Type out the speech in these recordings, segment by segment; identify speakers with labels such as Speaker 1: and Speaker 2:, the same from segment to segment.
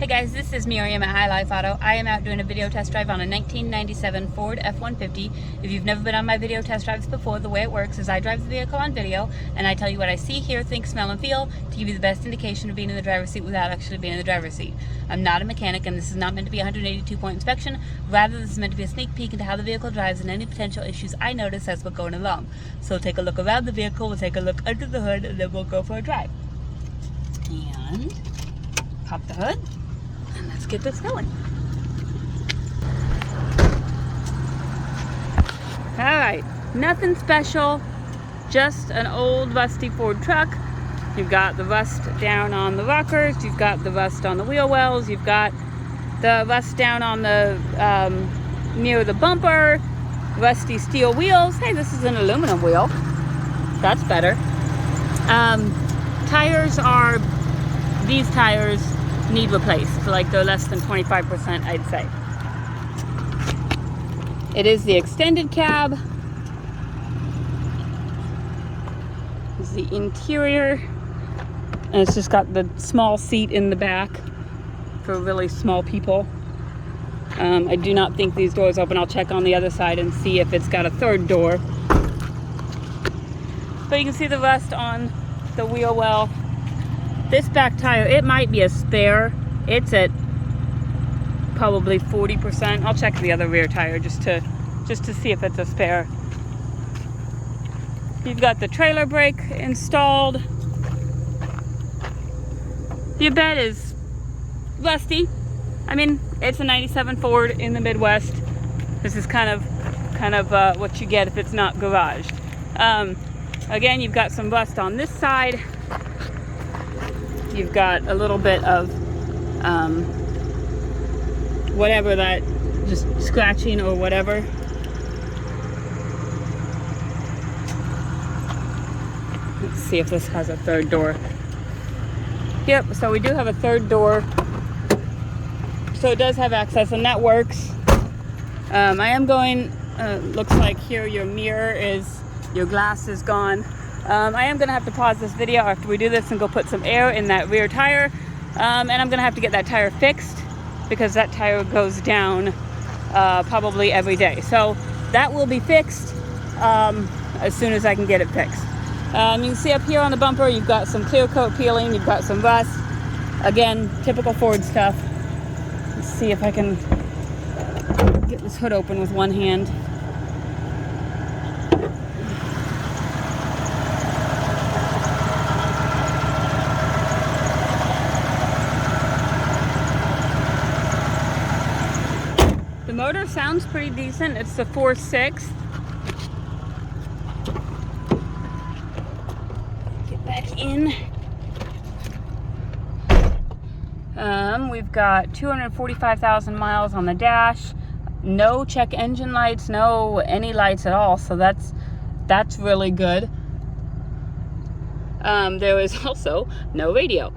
Speaker 1: Hey guys, this is Miriam at High Life Auto. I am out doing a video test drive on a 1997 Ford F-150. If you've never been on my video test drives before, the way it works is I drive the vehicle on video and I tell you what I see, hear, think, smell, and feel to give you the best indication of being in the driver's seat without actually being in the driver's seat. I'm not a mechanic and this is not meant to be a 182-point inspection. Rather, this is meant to be a sneak peek into how the vehicle drives and any potential issues I notice as we're going along. So take a look around the vehicle, we'll take a look under the hood, and then we'll go for a drive. And pop the hood. And let's get this going. Alright, nothing special, just an old rusty Ford truck. You've got the rust down on the rockers, you've got the rust on the wheel wells, you've got the rust down on the near the bumper, rusty steel wheels. Hey, this is an aluminum wheel. That's better. Tires are, these tires need replaced, so like they're less than 25%, I'd say. It is the extended cab. It's the interior, and it's just got the small seat in the back for really small people. I do not think these doors open. I'll check on the other side and see if it's got a third door. But you can see the rust on the wheel well. This back tire, it might be a spare. It's at probably 40%. I'll check the other rear tire just to see if it's a spare. You've got the trailer brake installed. Your bed is rusty. I mean, it's a 97 Ford in the Midwest. This is kind of what you get if it's not garaged. Again, you've got some rust on this side. You've got a little bit of whatever that, just scratching or whatever. Let's see if this has a third door. Yep, so we do have a third door. So it does have access and that works. I am going, looks like here your mirror is, your glass is gone. I am going to have to pause this video after we do this and go put some air in that rear tire. And I'm going to have to get that tire fixed because that tire goes down probably every day. So that will be fixed as soon as I can get it fixed. You can see up here on the bumper, you've got some clear coat peeling, you've got some rust. Again, typical Ford stuff. Let's see if I can get this hood open with one hand. The motor sounds pretty decent. It's the 4.6. Get back in. We've got 245,000 miles on the dash. No check engine lights, no any lights at all. So that's really good. There was also no radio.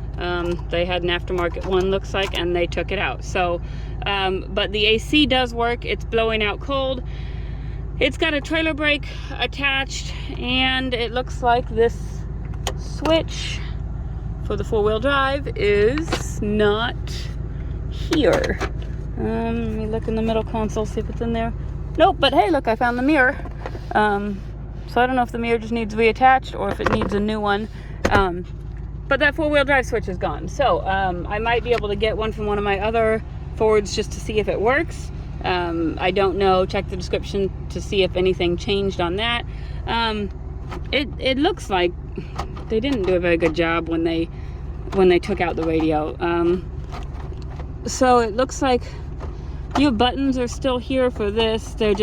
Speaker 1: They had an aftermarket one, looks like, and they took it out. So, but the AC does work. It's blowing out cold. It's got a trailer brake attached, and it looks like this switch for the four-wheel drive is not here. Let me look in the middle console, see if it's in there. Nope, but hey, look, I found the mirror. So I don't know if the mirror just needs reattached or if it needs a new one. But that four-wheel drive switch is gone. So I might be able to get one from one of my other Fords just to see if it works. I don't know. Check the description to see if anything changed on that. It looks like they didn't do a very good job when they took out the radio. So it looks like your buttons are still here for this. They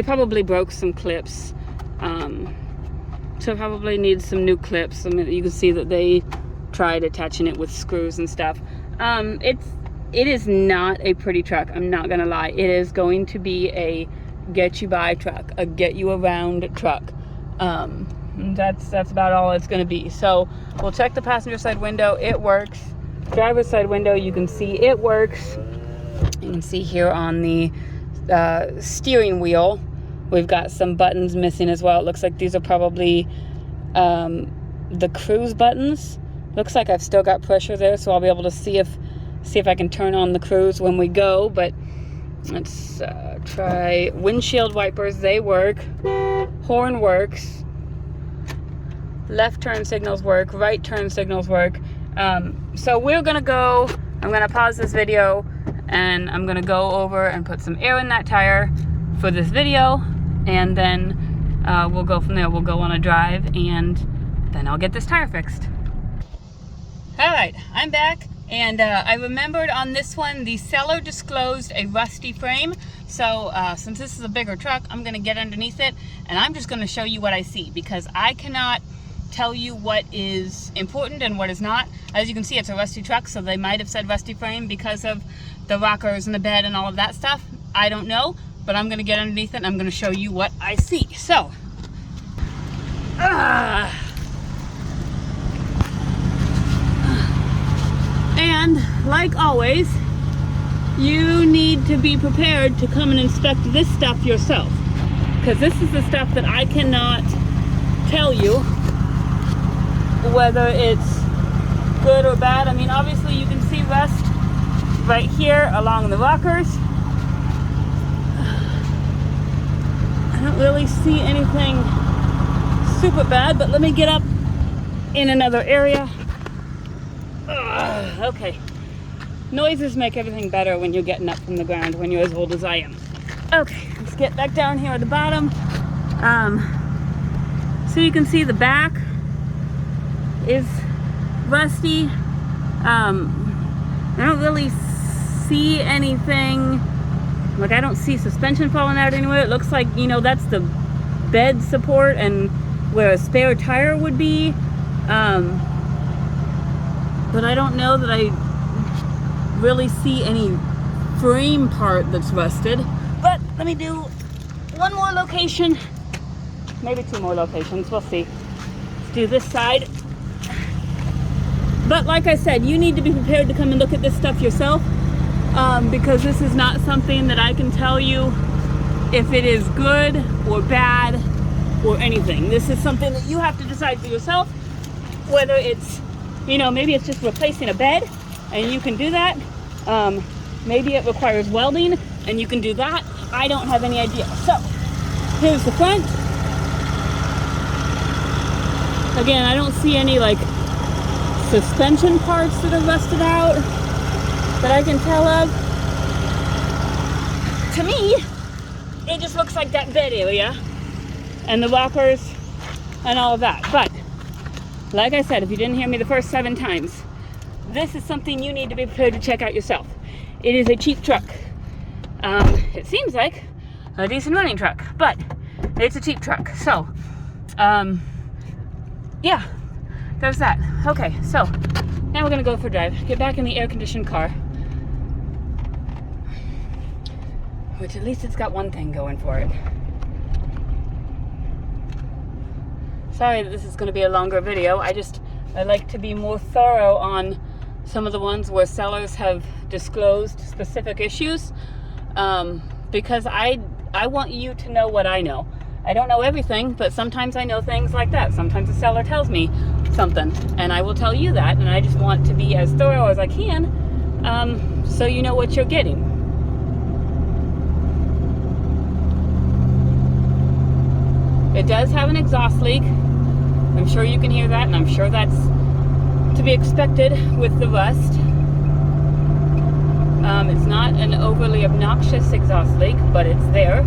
Speaker 1: probably broke some clips. So probably needs some new clips. I mean, you can see that they tried attaching it with screws and stuff. It is not a pretty truck. I'm not gonna lie. It is going to be a get you by truck, a get you around truck. That's about all it's gonna be. So we'll check the passenger side window. It works. Driver's side window, you can see it works. You can see here on the steering wheel, we've got some buttons missing as well. It looks like these are probably the cruise buttons. Looks like I've still got pressure there, so I'll be able to see if I can turn on the cruise when we go. But let's try windshield wipers. They work. Horn works. Left turn signals work. Right turn signals work. So we're gonna go. I'm gonna pause this video and I'm gonna go over and put some air in that tire for this video, and then we'll go from there. We'll go on a drive and then I'll get this tire fixed. Alright, I'm back, and I remembered on this one the seller disclosed a rusty frame. So since this is a bigger truck, I'm going to get underneath it and I'm just going to show you what I see, because I cannot tell you what is important and what is not. As you can see, it's a rusty truck, so they might have said rusty frame because of the rockers and the bed and all of that stuff. I don't know, but I'm going to get underneath it and I'm going to show you what I see. So and like always, you need to be prepared to come and inspect this stuff yourself, because this is the stuff that I cannot tell you whether it's good or bad. I mean, obviously you can see rust right here along the rockers. I don't really see anything super bad, but let me get up in another area. Okay. Noises make everything better when you're getting up from the ground when you're as old as I am. Okay, let's get back down here at the bottom. So you can see the back is rusty. I don't really see anything. Like, I don't see suspension falling out anywhere. It looks like, you know, that's the bed support and where a spare tire would be. But I don't know that I really see any frame part that's rusted. But let me do one more location, maybe two more locations, we'll see. Let's do this side. But like I said, you need to be prepared to come and look at this stuff yourself, because this is not something that I can tell you if it is good or bad or anything. This is something that you have to decide for yourself, whether it's, you know, maybe it's just replacing a bed and you can do that. Maybe it requires welding and you can do that. I don't have any idea. So here's the front. Again, I don't see any like suspension parts that are rusted out that I can tell of. To me, it just looks like that bed area and the rockers and all of that. But like I said, if you didn't hear me the first 7 times, this is something you need to be prepared to check out yourself. It is a cheap truck. It seems like a decent running truck, but it's a cheap truck. So, yeah, there's that. Okay, so now we're gonna go for a drive. Get back in the air-conditioned car, which at least it's got one thing going for it. Sorry that this is going to be a longer video. I like to be more thorough on some of the ones where sellers have disclosed specific issues, because I want you to know what I know. I don't know everything, but sometimes I know things like that. Sometimes the seller tells me something, and I will tell you that, and I just want to be as thorough as I can, so you know what you're getting. It does have an exhaust leak. I'm sure you can hear that, and I'm sure that's to be expected with the rust. It's not an overly obnoxious exhaust leak, but it's there.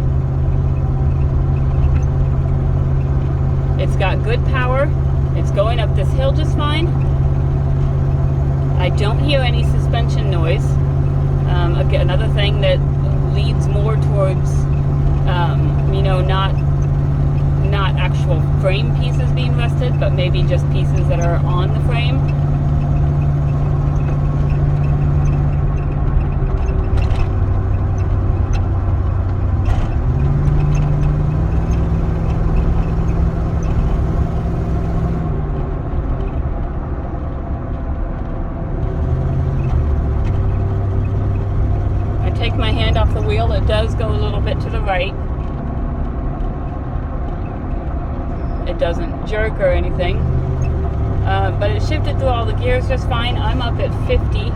Speaker 1: It's got good power. It's going up this hill just fine. I don't hear any suspension noise. Again, another thing that leads more towards, you know, not actual frame pieces being rusted, but maybe just pieces that are on the frame. I take my hand off the wheel. It does go a little bit to the right. It doesn't jerk or anything. but it shifted through all the gears just fine. I'm up at 50.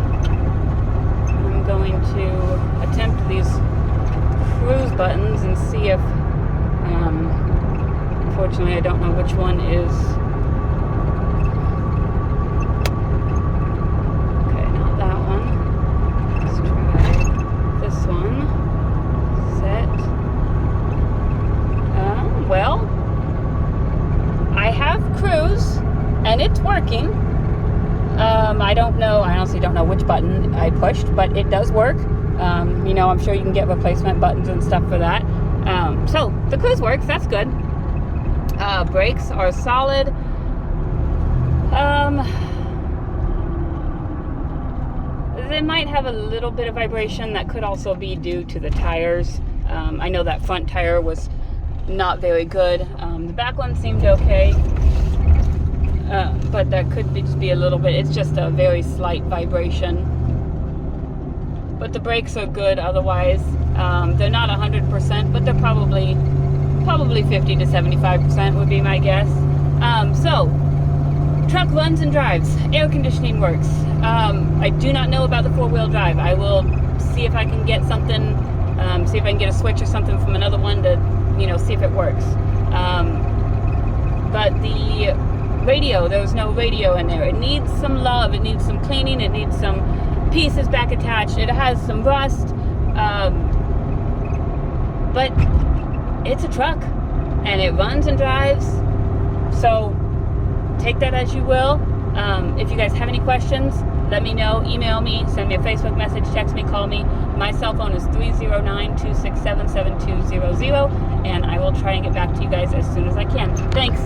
Speaker 1: I'm going to attempt these cruise buttons and see if, unfortunately I don't know which one is, okay, not that one. Let's try this one. Set. Well, I have cruise and it's working. I don't know, I honestly don't know which button I pushed, but it does work. You know, I'm sure you can get replacement buttons and stuff for that. So the cruise works, that's good. Brakes are solid. They might have a little bit of vibration. That could also be due to the tires. I know that front tire was not very good. The back one seemed okay. But that could just be a little bit, it's just a very slight vibration. But the brakes are good otherwise. They're not 100%, but they're probably 50 to 75% would be my guess. So, truck runs and drives. Air conditioning works. I do not know about the four-wheel drive. I will see if I can get something, see if I can get a switch or something from another one to, you know, see if it works. But the radio, there was no radio in there. It needs some love. It needs some cleaning. It needs some pieces back attached. It has some rust. But it's a truck and it runs and drives. So take that as you will. If you guys have any questions, let me know. Email me, send me a Facebook message, text me, call me. My cell phone is 309-267-7200, and I will try and get back to you guys as soon as I can. Thanks.